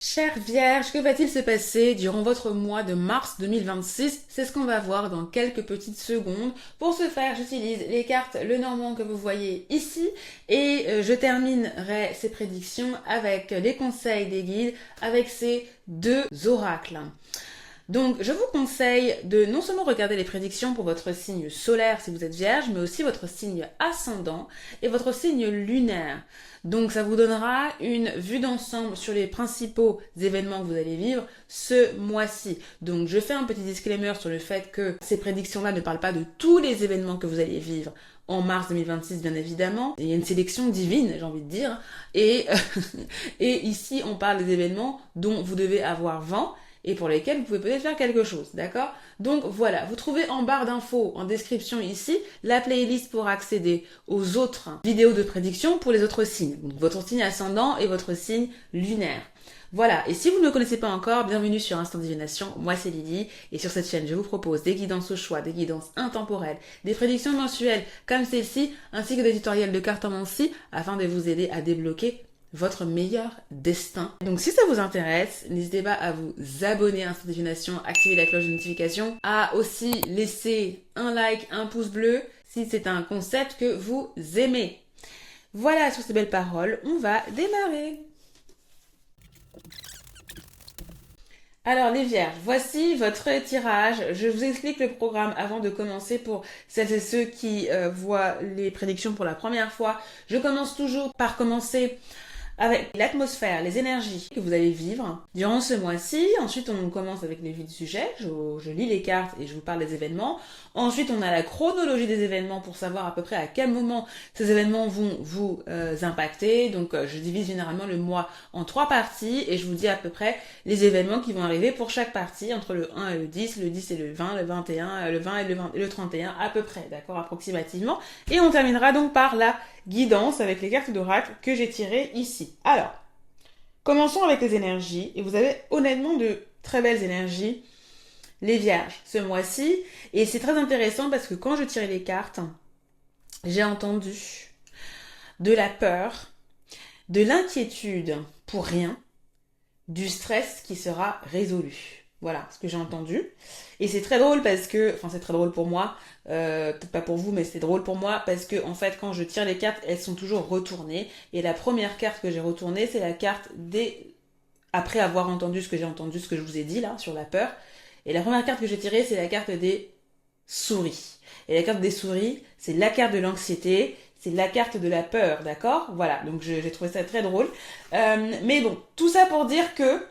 Chère Vierge, que va-t-il se passer durant votre mois de mars 2026? C'est ce qu'on va voir dans quelques petites secondes. Pour ce faire, j'utilise les cartes Lenormand que vous voyez ici et je terminerai ces prédictions avec les conseils des guides avec ces deux oracles. Donc, je vous conseille de non seulement regarder les prédictions pour votre signe solaire si vous êtes vierge, mais aussi votre signe ascendant et votre signe lunaire. Donc, ça vous donnera une vue d'ensemble sur les principaux événements que vous allez vivre ce mois-ci. Donc, je fais un petit disclaimer sur le fait que ces prédictions-là ne parlent pas de tous les événements que vous allez vivre en mars 2026, bien évidemment. Il y a une sélection divine, j'ai envie de dire. Et, et ici, on parle des événements dont vous devez avoir vent et pour lesquels vous pouvez peut-être faire quelque chose, d'accord? Donc voilà, vous trouvez en barre d'infos, en description ici, la playlist pour accéder aux autres vidéos de prédiction pour les autres signes, donc votre signe ascendant et votre signe lunaire. Voilà, et si vous ne me connaissez pas encore, bienvenue sur Instant Divination, moi c'est Lily, et sur cette chaîne je vous propose des guidances au choix, des guidances intemporelles, des prédictions mensuelles comme celle-ci, ainsi que des tutoriels de cartomancie afin de vous aider à débloquer votre meilleur destin. Donc si ça vous intéresse, n'hésitez pas à vous abonner à Instant Divination, activer la cloche de notification, à aussi laisser un like, un pouce bleu si c'est un concept que vous aimez. Voilà, sur ces belles paroles, on va démarrer. Alors les vierges, voici votre tirage. Je vous explique le programme avant de commencer pour celles et ceux qui voient les prédictions pour la première fois. Je commence toujours par commencer avec l'atmosphère, les énergies que vous allez vivre durant ce mois-ci. Ensuite, on commence avec les vifs du sujet. Je lis les cartes et je vous parle des événements. Ensuite, on a la chronologie des événements pour savoir à peu près à quel moment ces événements vont vous impacter. Donc, je divise généralement le mois en 3 parties et je vous dis à peu près les événements qui vont arriver pour chaque partie, entre le 1 et le 10 et le 20, le 21, le 20 et le 31 à peu près, d'accord, approximativement. Et on terminera donc par la guidance avec les cartes d'oracle que j'ai tirées ici. Alors, commençons avec les énergies. Et vous avez honnêtement de très belles énergies, les vierges, ce mois-ci. Et c'est très intéressant parce que quand je tirais les cartes, j'ai entendu de la peur, de l'inquiétude pour rien, du stress qui sera résolu. Voilà ce que j'ai entendu. Et c'est très drôle parce que, enfin c'est très drôle pour moi, peut-être pas pour vous, mais c'est drôle pour moi parce que en fait quand je tire les cartes, elles sont toujours retournées. Et la première carte que j'ai retournée, c'est la carte des... Après avoir entendu ce que j'ai entendu, ce que je vous ai dit là, sur la peur. Et la première carte que j'ai tirée, c'est la carte des souris. Et la carte des souris, c'est la carte de l'anxiété, c'est la carte de la peur, d'accord? Voilà, donc j'ai trouvé ça très drôle. Mais bon, tout ça pour dire que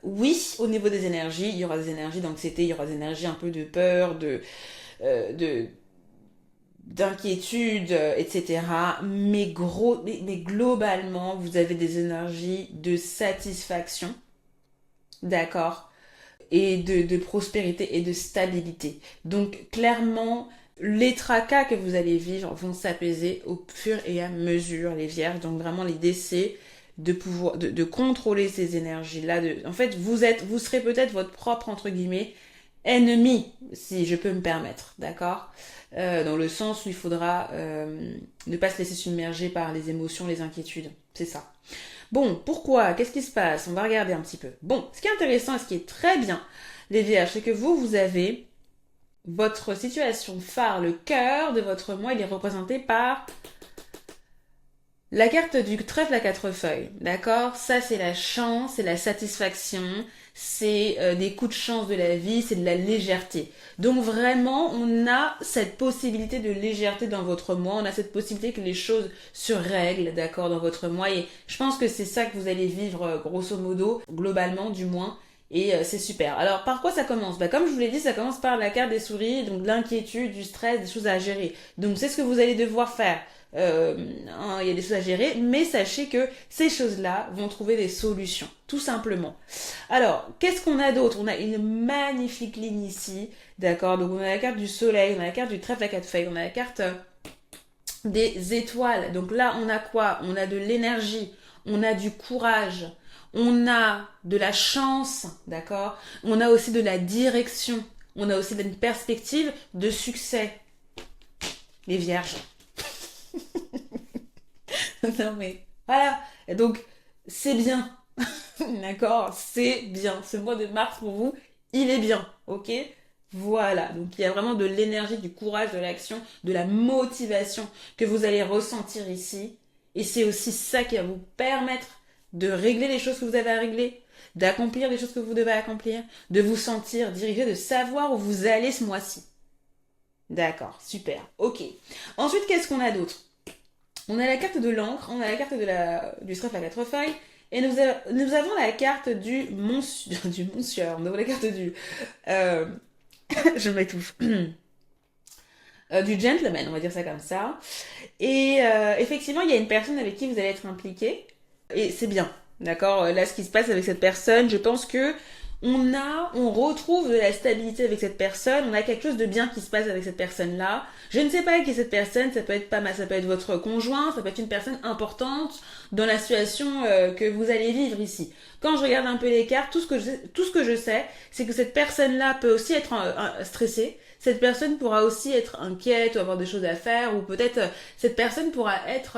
oui, au niveau des énergies, il y aura des énergies d'anxiété, il y aura des énergies un peu de peur, de d'inquiétude, etc. Mais globalement, vous avez des énergies de satisfaction, d'accord, et de prospérité et de stabilité. Donc clairement, les tracas que vous allez vivre vont s'apaiser au fur et à mesure, les vierges. Donc vraiment, l'idée c'est de pouvoir de contrôler ces énergies-là. En fait, vous serez peut-être votre propre entre guillemets ennemi, si je peux me permettre, d'accord? Dans le sens où il faudra ne pas se laisser submerger par les émotions, les inquiétudes. C'est ça. Bon, pourquoi? Qu'est-ce qui se passe? On va regarder un petit peu. Bon, ce qui est intéressant et ce qui est très bien, les vierges, c'est que vous avez votre situation phare, le cœur de votre moi, il est représenté par la carte du trèfle à 4 feuilles, d'accord? Ça, c'est la chance, c'est la satisfaction, c'est des coups de chance de la vie, c'est de la légèreté. Donc vraiment, on a cette possibilité de légèreté dans votre moi, on a cette possibilité que les choses se règlent, d'accord, dans votre moi. Et je pense que c'est ça que vous allez vivre, grosso modo, globalement du moins. Et c'est super. Alors, par quoi ça commence? Bah, comme je vous l'ai dit, ça commence par la carte des souris, donc de l'inquiétude, du stress, des choses à gérer. Donc, c'est ce que vous allez devoir faire. Il y a des choses à gérer, mais sachez que ces choses-là vont trouver des solutions, tout simplement. Alors, qu'est-ce qu'on a d'autre? On a une magnifique ligne ici, d'accord? Donc, on a la carte du soleil, on a la carte du trèfle à 4 feuilles, on a la carte des étoiles. Donc là, on a quoi? On a de l'énergie, on a du courage, on a de la chance, d'accord? On a aussi de la direction, on a aussi une perspective de succès, les vierges. Non mais voilà. Et donc c'est bien. D'accord? C'est bien. Ce mois de mars pour vous, il est bien. Ok? Voilà. Donc il y a vraiment de l'énergie, du courage, de l'action, de la motivation que vous allez ressentir ici. Et c'est aussi ça qui va vous permettre de régler les choses que vous avez à régler, d'accomplir les choses que vous devez accomplir, de vous sentir dirigé, de savoir où vous allez ce mois-ci. D'accord, super. Ok. Ensuite, qu'est-ce qu'on a d'autre? On a la carte de l'encre, on a la carte du trèfle à quatre feuilles, et nous avons la carte du monsieur, du monsieur, nous avons la carte du, euh, je m'étouffe, du gentleman, on va dire ça comme ça. Et effectivement, il y a une personne avec qui vous allez être impliqué, et c'est bien, d'accord. Là, ce qui se passe avec cette personne, je pense que on retrouve de la stabilité avec cette personne, on a quelque chose de bien qui se passe avec cette personne-là. Je ne sais pas qui est cette personne, ça peut être pas mal, ça peut être votre conjoint, ça peut être une personne importante dans la situation que vous allez vivre ici. Quand je regarde un peu les cartes, tout ce que je sais, c'est que cette personne-là peut aussi être stressée. Cette personne pourra aussi être inquiète ou avoir des choses à faire, ou peut-être cette personne pourra être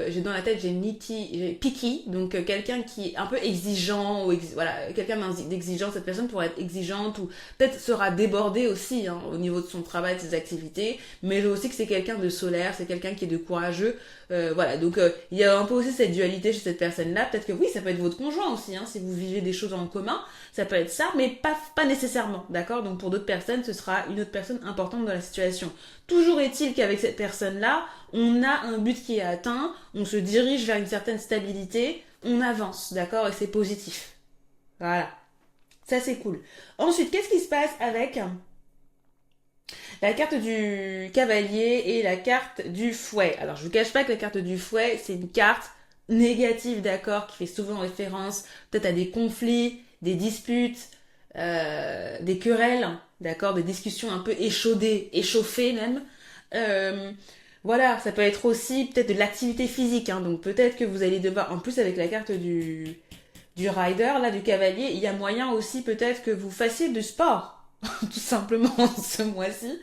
j'ai dans la tête j'ai picky, donc quelqu'un qui est un peu exigeant, ou voilà, quelqu'un d'exigeant. Cette personne pourrait être exigeante, ou peut-être sera débordée aussi hein, au niveau de son travail, de ses activités. Mais je vois aussi que c'est quelqu'un de solaire, c'est quelqu'un qui est de courageux. Voilà, donc il y a un peu aussi cette dualité chez cette personne-là. Peut-être que oui, ça peut être votre conjoint aussi, hein, si vous vivez des choses en commun, ça peut être ça, mais pas nécessairement, d'accord. Donc pour d'autres personnes, ce sera une autre personne importante dans la situation. Toujours est-il qu'avec cette personne-là, on a un but qui est atteint, on se dirige vers une certaine stabilité, on avance, d'accord, et c'est positif. Voilà. Ça, c'est cool. Ensuite, qu'est-ce qui se passe avec la carte du cavalier et la carte du fouet? Alors, je vous cache pas que la carte du fouet, c'est une carte négative, d'accord, qui fait souvent référence peut-être à des conflits, des disputes, des querelles, d'accord, des discussions un peu échaudées, échauffées même. Euh, voilà, ça peut être aussi peut-être de l'activité physique, hein, donc peut-être que vous allez devoir, en plus avec la carte du rider, là, du cavalier, il y a moyen aussi peut-être que vous fassiez du sport, tout simplement, ce mois-ci.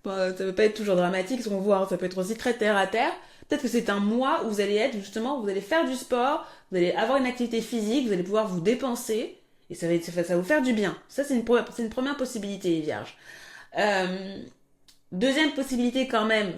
Bon, ça peut pas être toujours dramatique, ce qu'on voit, hein, ça peut être aussi très terre à terre. Peut-être que c'est un mois où vous allez être, justement, vous allez faire du sport, vous allez avoir une activité physique, vous allez pouvoir vous dépenser, et ça va vous faire du bien. Ça, c'est une première possibilité, les vierges. Euh, Deuxième possibilité quand même,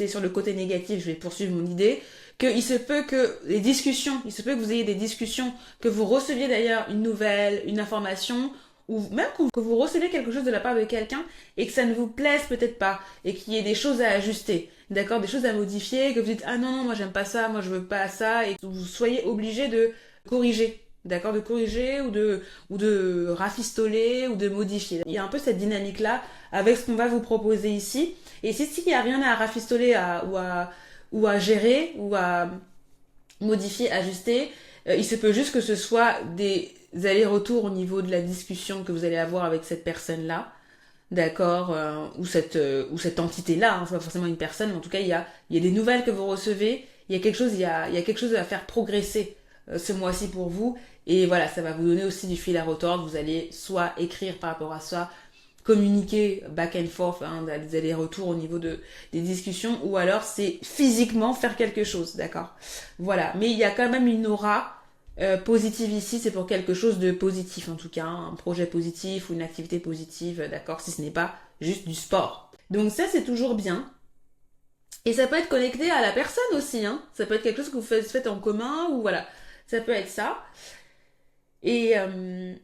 sur le côté négatif, je vais poursuivre mon idée, qu'il se peut que il se peut que vous ayez des discussions, que vous receviez d'ailleurs une nouvelle, une information, ou même que vous receviez quelque chose de la part de quelqu'un et que ça ne vous plaise peut-être pas, et qu'il y ait des choses à ajuster, d'accord, des choses à modifier, que vous dites ah non non moi j'aime pas ça, moi je veux pas ça, et que vous soyez obligé de corriger. D'accord, de corriger ou de rafistoler ou de modifier. Il y a un peu cette dynamique-là avec ce qu'on va vous proposer ici. Et si s'il n'y a rien à rafistoler ou à gérer ou à modifier, ajuster, il se peut juste que ce soit des allers-retours au niveau de la discussion que vous allez avoir avec cette personne-là. D'accord, ou cette entité-là, hein, c'est pas forcément une personne, mais en tout cas, il y a des nouvelles que vous recevez, il y a quelque chose à faire progresser ce mois-ci pour vous, et voilà, ça va vous donner aussi du fil à retordre, vous allez soit écrire par rapport à ça, communiquer back and forth, hein, des allers-retours au niveau des discussions, ou alors c'est physiquement faire quelque chose, d'accord. Voilà, mais il y a quand même une aura positive ici, c'est pour quelque chose de positif en tout cas, hein, un projet positif ou une activité positive, d'accord, si ce n'est pas juste du sport. Donc ça c'est toujours bien. Et ça peut être connecté à la personne aussi, hein. Ça peut être quelque chose que vous faites en commun, ou voilà, ça peut être ça. Et, euh,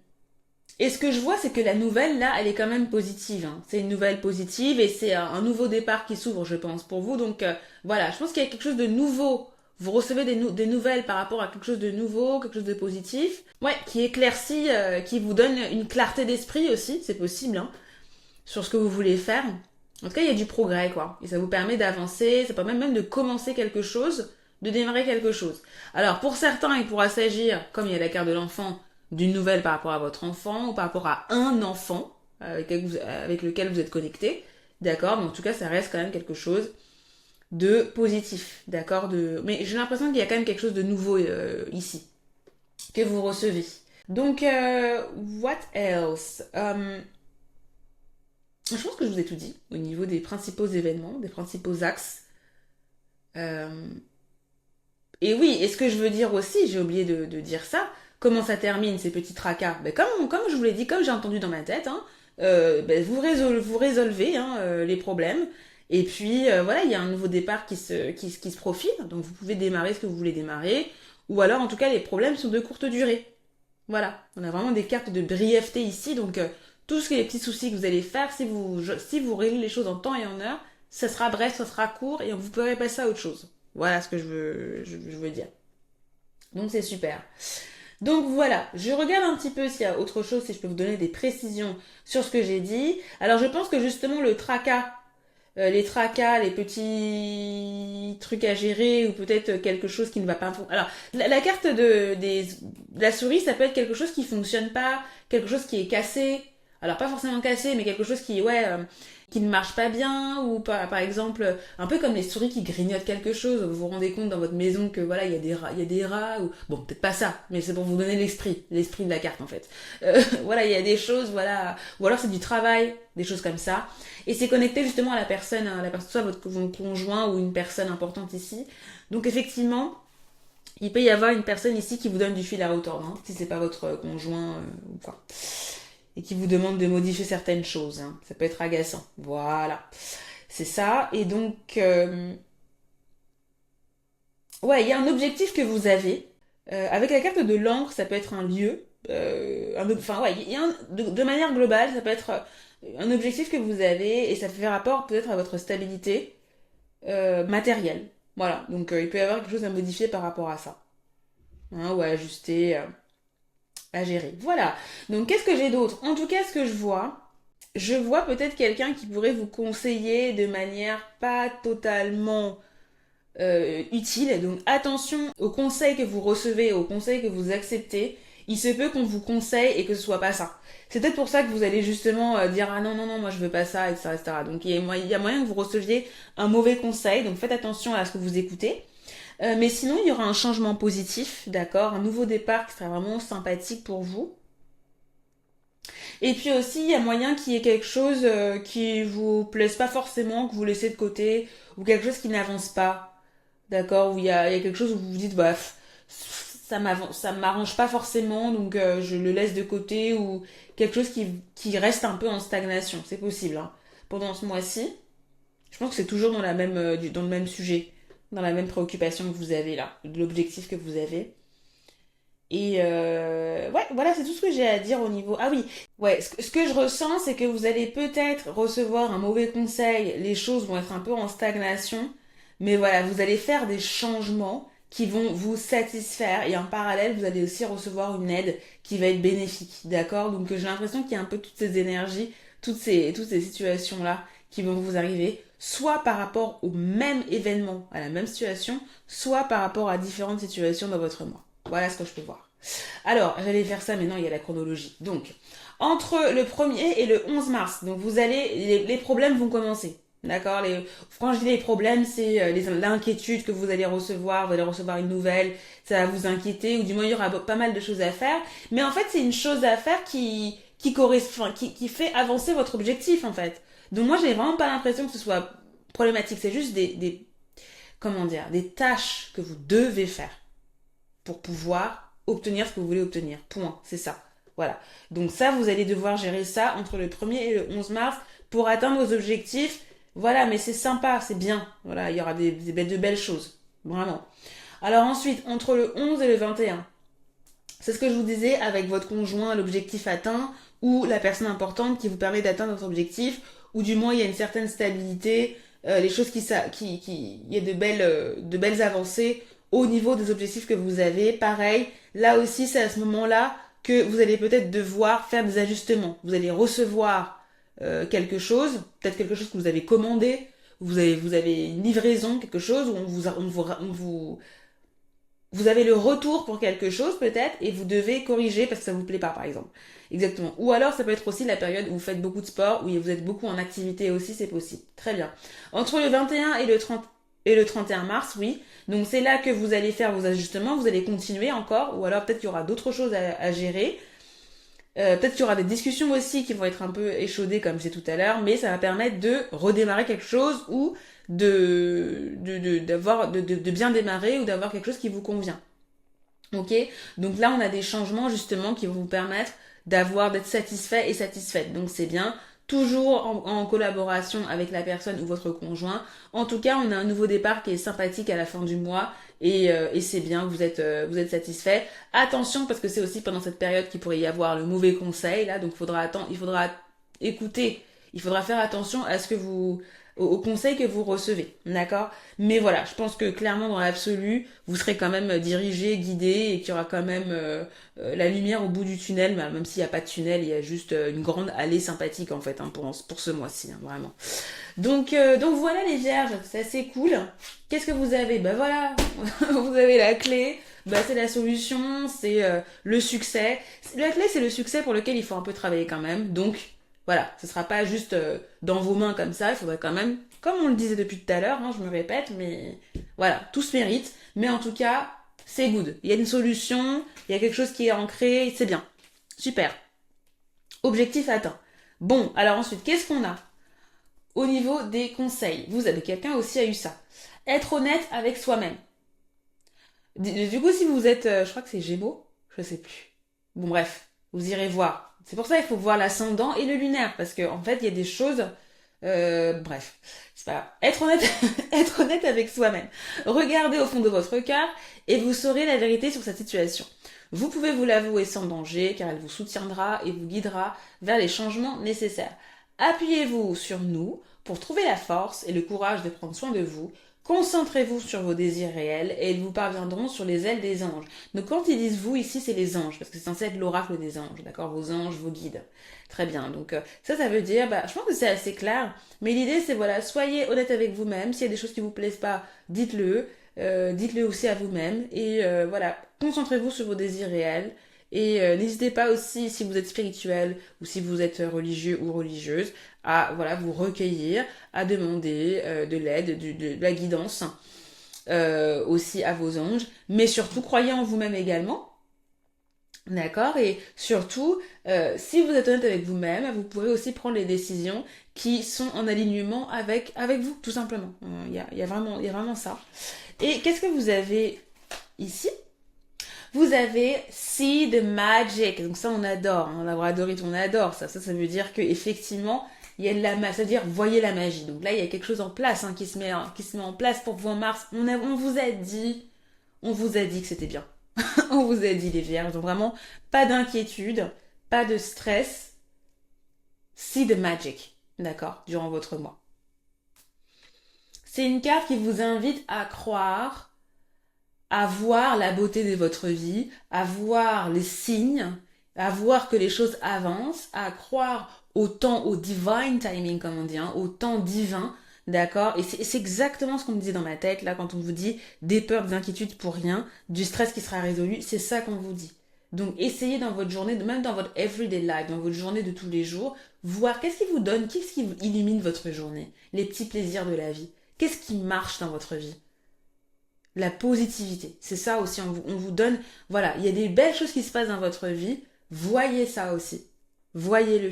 et ce que je vois, c'est que la nouvelle, là, elle est quand même positive, hein. C'est une nouvelle positive et c'est un nouveau départ qui s'ouvre, je pense, pour vous. Donc voilà, je pense qu'il y a quelque chose de nouveau. Vous recevez des nouvelles par rapport à quelque chose de nouveau, quelque chose de positif. Ouais, qui éclaircit, qui vous donne une clarté d'esprit aussi, c'est possible, hein, sur ce que vous voulez faire. En tout cas, il y a du progrès, quoi. Et ça vous permet d'avancer, ça permet même de commencer quelque chose, de démarrer quelque chose. Alors, pour certains, il pourra s'agir, comme il y a la carte de l'enfant, d'une nouvelle par rapport à votre enfant ou par rapport à un enfant avec lequel vous êtes connecté. D'accord. Mais en tout cas, ça reste quand même quelque chose de positif. D'accord. Mais j'ai l'impression qu'il y a quand même quelque chose de nouveau ici que vous recevez. Donc, what else? Je pense que je vous ai tout dit au niveau des principaux événements, des principaux axes. Euh, Et oui, et ce que je veux dire aussi, j'ai oublié de dire ça, comment ça termine ces petits tracas? Ben comme je vous l'ai dit, comme j'ai entendu dans ma tête, hein, ben vous résolvez hein, les problèmes. Et puis voilà, il y a un nouveau départ qui se profile, donc vous pouvez démarrer ce que vous voulez démarrer, ou alors en tout cas les problèmes sont de courte durée. Voilà, on a vraiment des cartes de brièveté ici, donc tout ce qui est les petits soucis que vous allez faire, si vous réglez les choses en temps et en heure, ça sera bref, ça sera court, et vous pourrez passer à autre chose. Voilà ce que je veux dire. Donc c'est super. Donc voilà, je regarde un petit peu s'il y a autre chose, si je peux vous donner des précisions sur ce que j'ai dit. Alors je pense que justement le tracas, les tracas, les petits trucs à gérer ou peut-être quelque chose qui ne va pas. Alors la carte de la souris, ça peut être quelque chose qui fonctionne pas, quelque chose qui est cassé. Alors pas forcément cassé, mais quelque chose qui ne marche pas bien ou par exemple un peu comme les souris qui grignotent quelque chose. Vous vous rendez compte dans votre maison que voilà il y a des rats ou bon peut-être pas ça, mais c'est pour vous donner l'esprit de la carte en fait. Voilà il y a des choses voilà ou alors c'est du travail, des choses comme ça. Et c'est connecté justement à la personne, soit votre conjoint ou une personne importante ici. Donc effectivement, il peut y avoir une personne ici qui vous donne du fil à retordre, hein, si c'est pas votre conjoint ou quoi. Et qui vous demande de modifier certaines choses. Hein. Ça peut être agaçant. Voilà. C'est ça. Et donc, ouais, il y a un objectif que vous avez. Avec la carte de l'encre, ça peut être un lieu. Enfin, ouais, il y a de manière globale, ça peut être un objectif que vous avez et ça fait rapport peut-être à votre stabilité matérielle. Voilà, donc il peut y avoir quelque chose à modifier par rapport à ça. Hein, ou à ajuster, à gérer. Voilà, donc qu'est-ce que j'ai d'autre? En tout cas, ce que je vois peut-être quelqu'un qui pourrait vous conseiller de manière pas totalement utile. Donc attention aux conseils que vous recevez, aux conseils que vous acceptez. Il se peut qu'on vous conseille et que ce soit pas ça. C'est peut-être pour ça que vous allez justement dire ah non non non moi je veux pas ça etc etc. Donc il y a moyen que vous receviez un mauvais conseil. Donc faites attention à ce que vous écoutez. Mais sinon il y aura un changement positif, d'accord, un nouveau départ qui sera vraiment sympathique pour vous. Et puis aussi il y a moyen qu'il y ait quelque chose qui vous plaise pas forcément, que vous laissez de côté ou quelque chose qui n'avance pas. D'accord, où il y a quelque chose où vous vous dites, bah, ça m'arrange pas forcément, donc je le laisse de côté, ou quelque chose qui reste un peu en stagnation, c'est possible. Hein. Pendant ce mois-ci, je pense que c'est toujours dans le même sujet, dans la même préoccupation que vous avez là, de l'objectif que vous avez. Et ouais, voilà, c'est tout ce que j'ai à dire au niveau. Ah oui, ouais, ce que je ressens, c'est que vous allez peut-être recevoir un mauvais conseil, les choses vont être un peu en stagnation, mais voilà, vous allez faire des changements qui vont vous satisfaire et en parallèle, vous allez aussi recevoir une aide qui va être bénéfique, d'accord? Donc j'ai l'impression qu'il y a un peu toutes ces énergies, toutes ces situations-là qui vont vous arriver, soit par rapport au même événement, à la même situation, soit par rapport à différentes situations dans votre mois. Voilà ce que je peux voir. Alors, j'allais faire ça, mais non, il y a la chronologie. Donc, entre le 1er et le 11 mars, donc les problèmes vont commencer. D'accord. Quand je dis les problèmes, c'est l'inquiétude que vous allez recevoir une nouvelle, ça va vous inquiéter, ou du moins il y aura pas mal de choses à faire. Mais en fait, c'est une chose à faire qui correspond, qui fait avancer votre objectif, en fait. Donc moi, j'ai vraiment pas l'impression que ce soit problématique. C'est juste comment dire, des tâches que vous devez faire pour pouvoir obtenir ce que vous voulez obtenir. Point. C'est ça. Voilà. Donc ça, vous allez devoir gérer ça entre le 1er et le 11 mars pour atteindre vos objectifs. Voilà, mais c'est sympa, c'est bien. Voilà, il y aura de belles choses. Vraiment. Alors ensuite, entre le 11 et le 21, c'est ce que je vous disais avec votre conjoint, l'objectif atteint, ou la personne importante qui vous permet d'atteindre votre objectif, ou du moins il y a une certaine stabilité, les choses il y a de belles avancées au niveau des objectifs que vous avez. Pareil, là aussi c'est à ce moment-là que vous allez peut-être devoir faire des ajustements. Vous allez recevoir quelque chose, peut-être quelque chose que vous avez commandé, vous avez une livraison, quelque chose où vous avez le retour pour quelque chose peut-être et vous devez corriger parce que ça vous plaît pas par exemple. Exactement. Ou alors ça peut être aussi la période où vous faites beaucoup de sport, où vous êtes beaucoup en activité aussi, c'est possible. Très bien. Entre le 21 et le 31 mars, oui. Donc c'est là que vous allez faire vos ajustements, vous allez continuer encore, ou alors peut-être qu'il y aura d'autres choses à gérer. Peut-être qu'il y aura des discussions aussi qui vont être un peu échaudées comme c'est tout à l'heure, mais ça va permettre de redémarrer quelque chose ou de bien démarrer ou d'avoir quelque chose qui vous convient. Ok? Donc là, on a des changements justement qui vont vous permettre d'être satisfait et satisfaite. Donc c'est bien. Toujours en collaboration avec la personne ou votre conjoint. En tout cas, on a un nouveau départ qui est sympathique à la fin du mois et c'est bien, vous êtes satisfait. Attention parce que c'est aussi pendant cette période qu'il pourrait y avoir le mauvais conseil là, donc il faudra écouter, il faudra faire attention à ce que aux conseils que vous recevez, d'accord? Mais voilà, je pense que clairement dans l'absolu, vous serez quand même dirigé, guidé et qu'il y aura quand même la lumière au bout du tunnel, même s'il n'y a pas de tunnel, il y a juste une grande allée sympathique en fait pour ce mois-ci, hein, vraiment. Donc voilà les vierges, c'est assez cool. Qu'est-ce que vous avez? Ben voilà, vous avez la clé, bah c'est la solution, c'est le succès. La clé c'est le succès pour lequel il faut un peu travailler quand même, donc voilà, ce sera pas juste dans vos mains comme ça, il faudrait quand même, comme on le disait depuis tout à l'heure, hein, je me répète, mais voilà, tout se mérite. Mais en tout cas, c'est good. Il y a une solution, il y a quelque chose qui est ancré, c'est bien. Super. Objectif atteint. Bon, alors ensuite, qu'est-ce qu'on a au niveau des conseils? Vous avez quelqu'un aussi a eu ça. Être honnête avec soi-même. Du coup, si vous êtes, je crois que c'est Gémeaux, je sais plus. Bon bref, vous irez voir. C'est pour ça qu'il faut voir l'ascendant et le lunaire, parce qu'en fait, il y a des choses. Bref, c'est pas grave. Être honnête, être honnête avec soi-même. Regardez au fond de votre cœur et vous saurez la vérité sur cette situation. Vous pouvez vous l'avouer sans danger, car elle vous soutiendra et vous guidera vers les changements nécessaires. Appuyez-vous sur nous pour trouver la force et le courage de prendre soin de vous. Concentrez-vous sur vos désirs réels et ils vous parviendront sur les ailes des anges. Donc quand ils disent vous ici, c'est les anges, parce que c'est censé être l'oracle des anges, d'accord? Vos anges, vos guides. Très bien. Donc ça veut dire, je pense que c'est assez clair. Mais l'idée, c'est voilà, soyez honnête avec vous-même. S'il y a des choses qui vous plaisent pas, dites-le. Dites-le aussi à vous-même. Et voilà, concentrez-vous sur vos désirs réels. Et n'hésitez pas aussi, si vous êtes spirituel ou si vous êtes religieux ou religieuse, à voilà, vous recueillir, à demander de l'aide, de la guidance aussi à vos anges. Mais surtout, croyez en vous-même également. D'accord? Et surtout, si vous êtes honnête avec vous-même, vous pourrez aussi prendre les décisions qui sont en alignement avec vous, tout simplement. Il y a vraiment ça. Et qu'est-ce que vous avez ici? Vous avez See the Magic. Donc ça, on adore. Hein. L'avoir adoré, on adore ça. Ça veut dire que effectivement, il y a de la magie. C'est-à-dire, voyez la magie. Donc là, il y a quelque chose en place qui se met en place pour vous en mars. On vous a dit que c'était bien. On vous a dit les vierges. Donc vraiment, pas d'inquiétude, pas de stress. See the Magic. D'accord? Durant votre mois. C'est une carte qui vous invite à croire, à voir la beauté de votre vie, à voir les signes, à voir que les choses avancent, à croire au divine timing, comme on dit, hein, au temps divin, d'accord? Et c'est exactement ce qu'on me dit dans ma tête, là, quand on vous dit des peurs, des inquiétudes pour rien, du stress qui sera résolu, c'est ça qu'on vous dit. Donc, essayez dans votre journée, même dans votre everyday life, dans votre journée de tous les jours, voir qu'est-ce qui vous donne, qu'est-ce qui illumine votre journée, les petits plaisirs de la vie, qu'est-ce qui marche dans votre vie. La positivité. C'est ça aussi, on vous donne, voilà, il y a des belles choses qui se passent dans votre vie, voyez ça aussi. Voyez-le.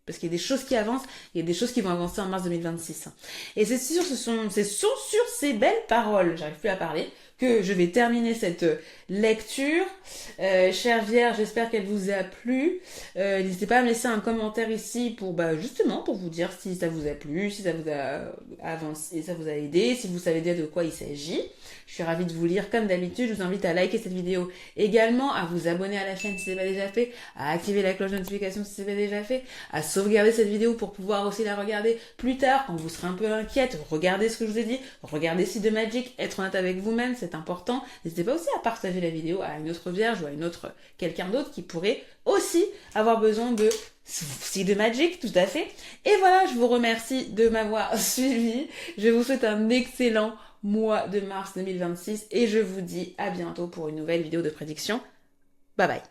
Parce qu'il y a des choses qui avancent, il y a des choses qui vont avancer en mars 2026. Et c'est sur ces belles paroles, j'arrive plus à parler, que je vais terminer cette lecture. Chère Vierge, j'espère qu'elle vous a plu. N'hésitez pas à me laisser un commentaire ici pour justement pour vous dire si ça vous a plu, si ça vous a avancé, ça vous a aidé, si vous savez déjà de quoi il s'agit. Je suis ravie de vous lire comme d'habitude. Je vous invite à liker cette vidéo également, à vous abonner à la chaîne si ce n'est pas déjà fait, à activer la cloche de notification si ce n'est pas déjà fait, à sauvegarder cette vidéo pour pouvoir aussi la regarder plus tard quand vous serez un peu inquiète. Regardez ce que je vous ai dit, regardez See the Magic, être honnête avec vous-même, c'est important. N'hésitez pas aussi à partager la vidéo à une autre vierge ou à quelqu'un d'autre qui pourrait aussi avoir besoin de See the Magic, tout à fait. Et voilà, je vous remercie de m'avoir suivi. Je vous souhaite un excellent mois de mars 2026 et je vous dis à bientôt pour une nouvelle vidéo de prédiction. Bye bye.